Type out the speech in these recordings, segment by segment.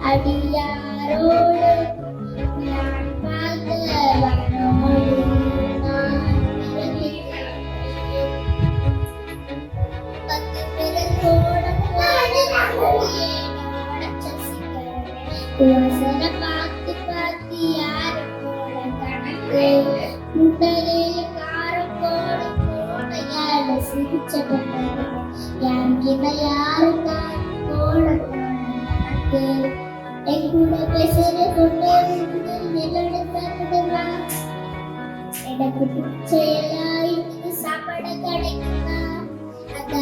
அடியாரோடு நான் பார்த்தவனோடு நான் பத்து பிறந்தோட வாசன பார்த்து பார்த்து யாரு போட கணக்கு முட்டரே காரம் போட போட யாரு சிரிச்ச யாருக்கிட்ட யாரு தான் போட கணக்கு என் கூட பேசுற கொண்டே நிலடுத்தா எனக்கு பிச்சையெல்லாம் இன்னைக்கு சாப்பாட கிடைக்குமா அந்த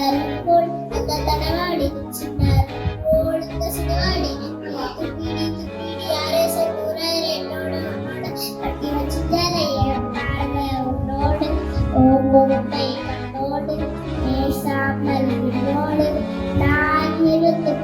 போல் அந்த தடவாடி சின்ன போடுத்த சிவாடி யாரே சொல்லுற என்னோட அம்மோட கட்டி வச்சுட்டாரைய பாருங்க உன்னோடு ஓ பொறுப்பை கண்ணோடு பேசாமல் என்னோடு நான் இருந்து